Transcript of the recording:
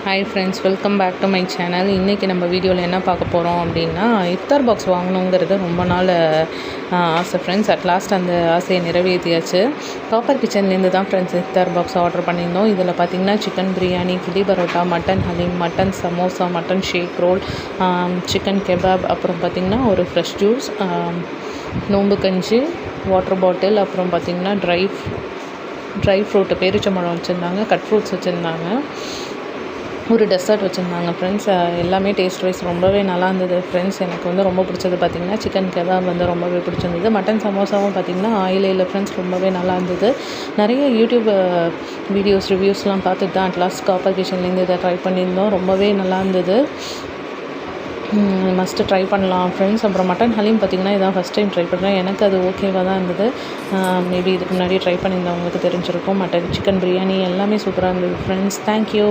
Hi friends, welcome back to my channel. இன்றைக்கி நம்ம வீடியோவில் என்ன பார்க்க போகிறோம் அப்படின்னா, இஃப்தார் பாக்ஸ் வாங்கணுங்கிறது ரொம்ப நாள் ஆசை ஃப்ரெண்ட்ஸ். அட் லாஸ்ட் அந்த ஆசையை நிறைவேற்றியாச்சு. காப்பர் கிச்சன்லேருந்து தான் ஃப்ரெண்ட்ஸ் இஃப்தார் பாக்ஸ் ஆர்டர் பண்ணியிருந்தோம். இதில் பார்த்திங்கன்னா சிக்கன் பிரியாணி, கிளி parotta, mutton haleem, mutton samosa, mutton ஷேக் ரோல், சிக்கன் கெபாப், அப்புறம் பார்த்திங்கன்னா ஒரு ஃப்ரெஷ் ஜூஸ், நோம்பு கஞ்சி, வாட்டர் பாட்டில், அப்புறம் பார்த்திங்கன்னா ட்ரை ஃப்ரூட்டு பேரிச்சம்பழம் வச்சுருந்தாங்க, கட் ஃப்ரூட்ஸ் வச்சுருந்தாங்க, ஒரு டெசர்ட் வச்சுருந்தாங்க ஃப்ரெண்ட்ஸ். எல்லாமே டேஸ்ட் வைஸ் ரொம்பவே நல்லா இருந்தது ஃப்ரெண்ட்ஸ். எனக்கு வந்து ரொம்ப பிடிச்சது பார்த்திங்கன்னா சிக்கன் கெபாப் வந்து ரொம்பவே பிடிச்சிருந்தது. மட்டன் சமோசாவும் பார்த்திங்கன்னா ஆயிலே இல்லை ஃப்ரெண்ட்ஸ், ரொம்பவே நல்லா இருந்தது. நிறைய யூடியூப் வீடியோஸ் ரிவ்யூஸ்லாம் பார்த்துட்டு தான் அட் லாஸ்ட் காப்பர் கிச்சன்லேருந்து இதை ட்ரை பண்ணியிருந்தோம். ரொம்பவே நல்லா இருந்தது. மஸ்ட்டு ட்ரை பண்ணலாம் ஃப்ரெண்ட்ஸ். அப்புறம் மட்டன் ஹலீம் பார்த்திங்கன்னா இதான் ஃபஸ்ட் டைம் ட்ரை பண்ணுறேன். எனக்கு அது ஓகேவாக தான் இருந்தது. மேபி இதுக்கு முன்னாடி ட்ரை பண்ணியிருந்தவங்களுக்கு தெரிஞ்சிருக்கும். சிக்கன் பிரியாணி எல்லாமே சூப்பராக இருந்தது ஃப்ரெண்ட்ஸ். தேங்க்யூ.